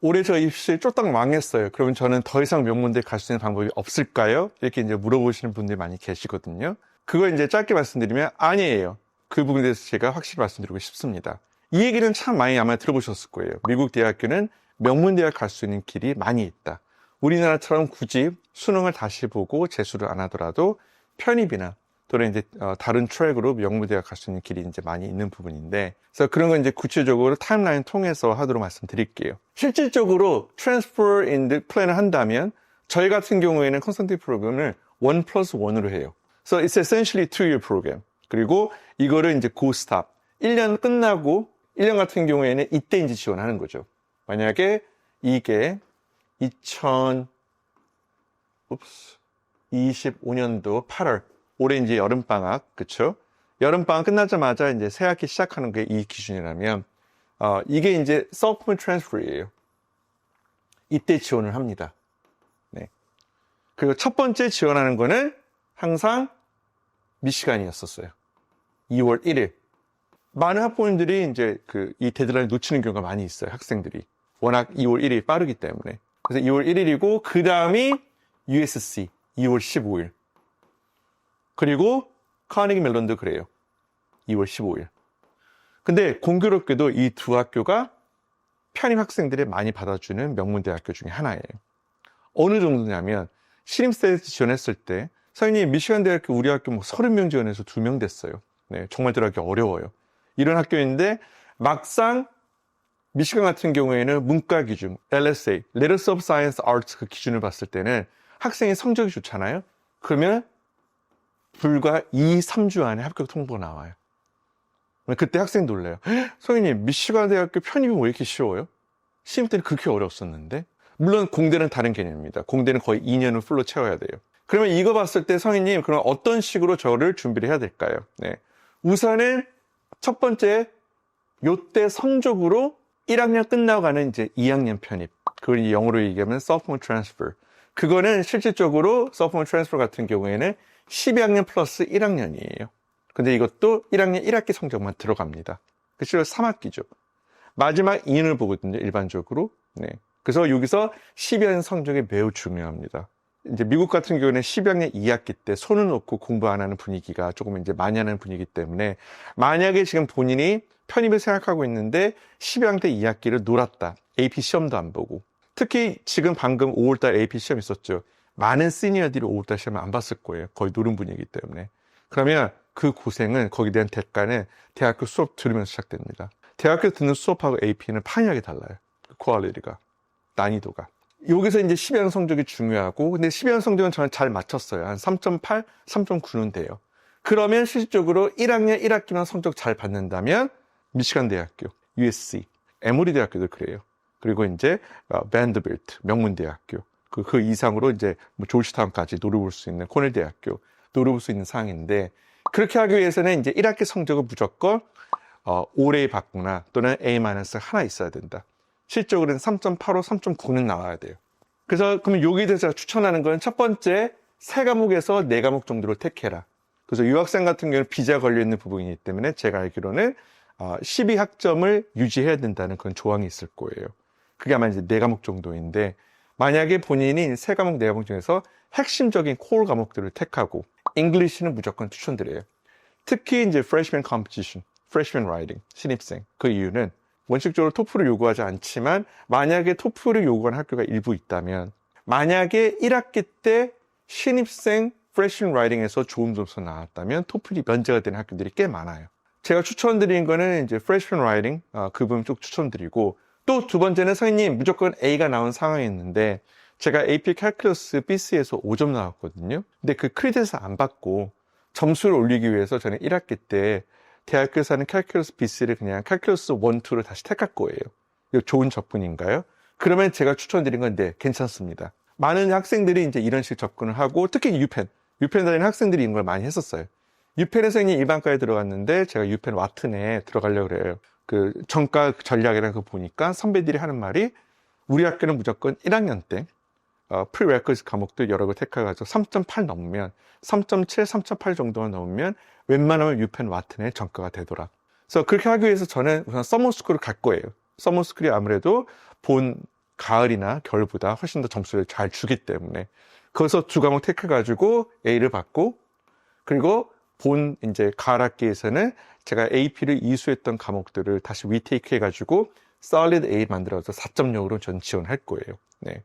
올해 저 입시 쫄딱 망했어요. 그러면 저는 더 이상 명문대 갈 수 있는 방법이 없을까요? 이렇게 이제 물어보시는 분들이 많이 계시거든요. 그걸 이제 짧게 말씀드리면 아니에요. 그 부분에 대해서 제가 확실히 말씀드리고 싶습니다. 이 얘기는 참 많이 아마 들어보셨을 거예요. 미국 대학교는 명문대학 갈 수 있는 길이 많이 있다. 우리나라처럼 굳이 수능을 다시 보고 재수를 안 하더라도 편입이나 또는 이제 다른 트랙으로 명문대학 갈 수 있는 길이 이제 많이 있는 부분인데, 그래서 그런 건 이제 구체적으로 타임라인 통해서 하도록 말씀드릴게요. 실질적으로 트랜스퍼 인드 플랜을 한다면 저희 같은 경우에는 컨설팅 프로그램을 1+1으로 해요. So it's essentially 2-year program. 그리고 이거를 이제 go stop. 1년 끝나고 1년 같은 경우에는 이때 이제 지원하는 거죠. 만약에 이게 2025년도 8월, 올해 이제 여름방학, 그쵸? 여름방학 끝나자마자 이제 새 학기 시작하는 게 이 기준이라면, 이게 이제 sophomore transfer이에요. 이때 지원을 합니다. 네. 그리고 첫 번째 지원하는 거는 항상 미시간이었었어요. 2월 1일. 많은 학부모님들이 이제 이 데드라인을 놓치는 경우가 많이 있어요. 학생들이. 워낙 2월 1일이 빠르기 때문에. 그래서 2월 1일이고, 그 다음이 USC, 2월 15일. 그리고 카네기 멜론도 그래요. 2월 15일. 근데 공교롭게도 이 두 학교가 편입 학생들을 많이 받아주는 명문대학교 중에 하나예요. 어느 정도냐면, 신입생에서 지원했을 때, 선생님, 미시간 대학교 우리 학교 뭐 30명 지원해서 2명 됐어요. 네, 정말 들어가기 어려워요. 이런 학교인데, 막상 미시간 같은 경우에는 문과 기준, LSA, Letters of Science Arts 그 기준을 봤을 때는 학생의 성적이 좋잖아요. 그러면 불과 2-3주 안에 합격 통보가 나와요. 그때 학생 놀래요. 선생님, 미시간 대학교 편입이 왜 이렇게 쉬워요? 신입 때는 그렇게 어려웠었는데. 물론 공대는 다른 개념입니다. 공대는 거의 2년을 풀로 채워야 돼요. 그러면 이거 봤을 때 선생님, 그럼 어떤 식으로 저를 준비를 해야 될까요? 네. 우선은 첫 번째, 요때 성적으로 1학년 끝나고 가는 이제 2학년 편입. 그걸 영어로 얘기하면 sophomore transfer. 그거는 실질적으로 sophomore transfer 같은 경우에는 12학년 플러스 1학년이에요. 근데 이것도 1학년 1학기 성적만 들어갑니다. 그쵸? 3학기죠. 마지막 2년을 보거든요, 일반적으로. 네. 그래서 여기서 12학년 성적이 매우 중요합니다. 이제 미국 같은 경우는 12학년 2학기 때 손을 놓고 공부 안 하는 분위기가 조금 이제 많이 하는 분위기 때문에, 만약에 지금 본인이 편입을 생각하고 있는데 12학년 때 2학기를 놀았다. AP 시험도 안 보고. 특히 지금 방금 5월달 AP 시험 있었죠. 많은 시니어들이 5월달 시험을 안 봤을 거예요. 거의 노른 분위기 때문에. 그러면 그 고생은, 거기에 대한 대가는 대학교 수업 들으면서 시작됩니다. 대학교 듣는 수업하고 AP는 판이하게 달라요. 퀄리티가, 난이도가. 여기서 이제 12학년 성적이 중요하고, 근데 12학년 성적은 저는 잘 맞췄어요. 한 3.8, 3.9는 돼요. 그러면 실질적으로 1학년 1학기만 성적 잘 받는다면 미시간 대학교, USC, 에모리 대학교도 그래요. 그리고 이제 밴드빌트, 명문대학교, 그 이상으로 이제 뭐 조지타운까지 노려볼 수 있는 코넬 대학교 노려볼 수 있는 상황인데, 그렇게 하기 위해서는 이제 1학기 성적은 무조건 올해 받거나 또는 A- 하나 있어야 된다. 실적으로는 3.85, 3.9는 나와야 돼요. 그래서 그러면 여기에 대해서 제가 추천하는 건 첫 번째, 3과목에서 4과목 정도를 택해라. 그래서 유학생 같은 경우는 비자 걸려있는 부분이기 때문에 제가 알기로는 12학점을 유지해야 된다는 그런 조항이 있을 거예요. 그게 아마 이제 4과목 정도인데, 만약에 본인이 3과목, 4과목 중에서 핵심적인 코어 과목들을 택하고, 잉글리시는 무조건 추천드려요. 특히 이제 freshman competition, freshman writing, 신입생. 그 이유는 원칙적으로 토플을 요구하지 않지만, 만약에 토플을 요구하는 학교가 일부 있다면, 만약에 1학기 때 신입생 freshman writing에서 좋은 점수 나왔다면 토플이 면제가 되는 학교들이 꽤 많아요. 제가 추천드린 거는 이제 freshman writing, 그 부분 쪽 추천드리고, 또 두 번째는 선생님 무조건 A가 나온 상황이었는데, 제가 AP 캘큘러스 BC에서 5점 나왔거든요. 근데 그 크레딧을 안 받고 점수를 올리기 위해서 저는 1학기 때 대학교에서 하는 캘큘러스 BC를 그냥 캘큘러스 1, 2를 다시 택할 거예요. 이거 좋은 접근인가요? 그러면 제가 추천드린 건 네, 괜찮습니다. 많은 학생들이 이제 이런 식 접근을 하고, 특히 유펜 다니는 학생들이 이런 걸 많이 했었어요. 유펜에서 그냥 일반과에 들어갔는데, 제가 유펜 와튼에 들어가려고 그래요. 그 전과 전략이라는 거 보니까 선배들이 하는 말이, 우리 학교는 무조건 1학년 때 프리레퀴즈 과목들 여러 개 택해가지고 3.8 넘으면, 3.7, 3.8 정도만 넘으면 웬만하면 유펜 와튼의 전과가 되더라. 그래서 그렇게 하기 위해서 저는 우선 서머스쿨을 갈 거예요. 서머스쿨이 아무래도 본 가을이나 겨울보다 훨씬 더 점수를 잘 주기 때문에 거기서 두 과목 택해가지고 A를 받고 그리고 본 이제 가을 학기에서는 제가 AP를 이수했던 과목들을 다시 리테이크 해가지고 solid A 만들어서 4.0으로 전 지원할 거예요. 네.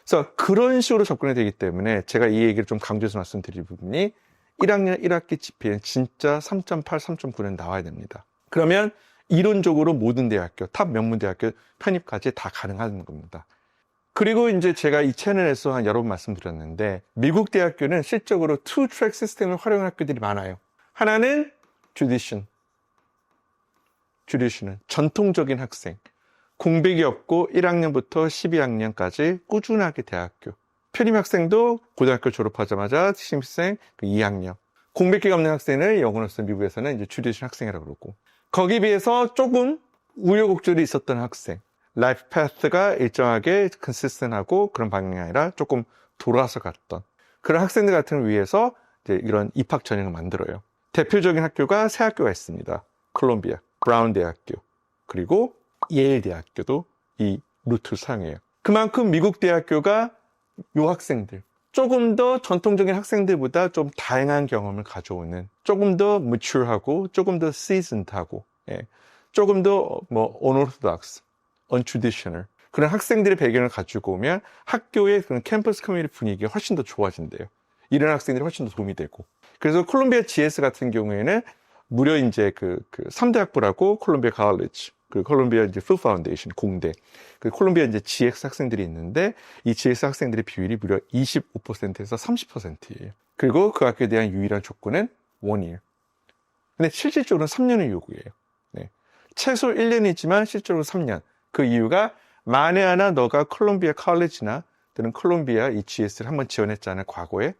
그래서 그런 식으로 접근이 되기 때문에 제가 이 얘기를 좀 강조해서 말씀드릴 부분이 1학년 1학기 GPA는 진짜 3.8, 3.9는 나와야 됩니다. 그러면 이론적으로 모든 대학교, 탑 명문대학교 편입까지 다 가능한 겁니다. 그리고 이제 제가 이 채널에서 한 여러 번 말씀드렸는데 미국 대학교는 실적으로 투 트랙 시스템을 활용한 학교들이 많아요. 하나는 tradition은 전통적인 학생, 공백이 없고 1학년부터 12학년까지 꾸준하게 대학교, 편입 학생도 고등학교 졸업하자마자 신입생 2학년, 공백기가 없는 학생을 영어로서 미국에서는 이제 tradition 학생이라고 그러고 거기에 비해서 조금 우여곡절이 있었던 학생, 라이프 패스가 일정하게 컨시스턴하고 그런 방향이 아니라 조금 돌아서 갔던 그런 학생들 같은 걸 위해서 이제 이런 입학 전형을 만들어요. 대표적인 학교가 세 학교가 있습니다. 콜롬비아, 브라운 대학교, 그리고 예일 대학교도 이 루트를 사용해요. 그만큼 미국 대학교가 요 학생들, 조금 더 전통적인 학생들보다 좀 다양한 경험을 가져오는, 조금 더 mature하고, 조금 더 seasoned하고, 조금 더 unorthodox, untraditional 그런 학생들의 배경을 가지고 오면 학교의 그런 캠퍼스 커뮤니티 분위기가 훨씬 더 좋아진대요. 이런 학생들이 훨씬 더 도움이 되고. 그래서 콜롬비아 GS 같은 경우에는 무려 이제 그 3대 학부라고 콜롬비아 칼리지, 그 콜롬비아 이제 풀 파운데이션 공대, 그 콜롬비아 이제 GX 학생들이 있는데 이 GX 학생들의 비율이 무려 25%에서 30%예요. 그리고 그 학교에 대한 유일한 조건은 1year. 근데 실질적으로는 3년을 요구해요. 네. 최소 1년이지만 실제로 3년. 그 이유가 만에 하나 너가 콜롬비아 칼리지나 또는 콜롬비아 이 GS를 한번 지원했잖아요, 과거에.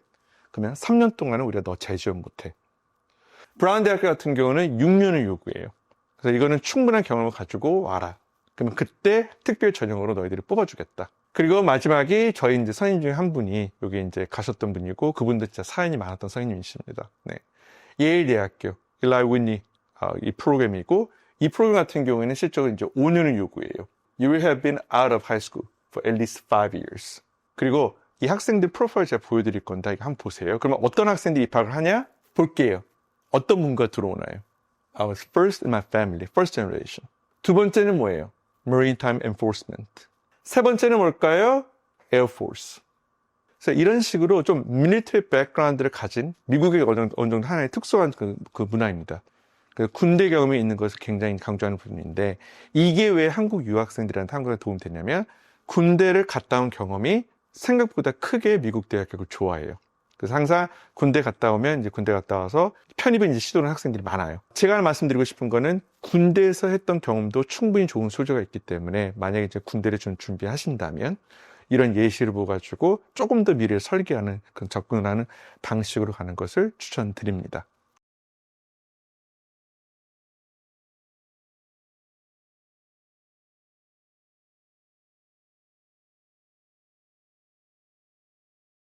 그러면 3년 동안은 우리가 너 재지원 못해. 브라운 대학교 같은 경우는 6년을 요구해요. 그래서 이거는 충분한 경험을 가지고 와라. 그러면 그때 특별 전형으로 너희들이 뽑아주겠다. 그리고 마지막이 저희 이제 선생님 중에 한 분이 여기 이제 가셨던 분이고 그분도 진짜 사연이 많았던 선생님이십니다. 네. 예일 대학교, 일라이 윈니 이 프로그램이고 이 프로그램 같은 경우에는 실적으로 이제 5년을 요구해요. You will have been out of high school for at least 5 years. 그리고 이 학생들 프로파일 제가 보여드릴 건데 이거 한번 보세요. 그러면 어떤 학생들이 입학을 하냐? 볼게요. 어떤 분과 들어오나요? I was first in my family, first generation. 두 번째는 뭐예요? Maritime enforcement. 세 번째는 뭘까요? Air Force. 그래서 이런 식으로 좀 military background를 가진 미국의 어느 정도 하나의 특수한 그 문화입니다. 군대 경험이 있는 것을 굉장히 강조하는 부분인데 이게 왜 한국 유학생들한테 한국에 도움이 되냐면 군대를 갔다 온 경험이 생각보다 크게 미국 대학교를 좋아해요. 그래서 항상 군대 갔다 오면 이제 군대 갔다 와서 편입을 이제 시도하는 학생들이 많아요. 제가 말씀드리고 싶은 거는 군대에서 했던 경험도 충분히 좋은 소재가 있기 때문에 만약에 이제 군대를 좀 준비하신다면 이런 예시를 보가지고 조금 더 미래를 설계하는 그런 접근하는 방식으로 가는 것을 추천드립니다.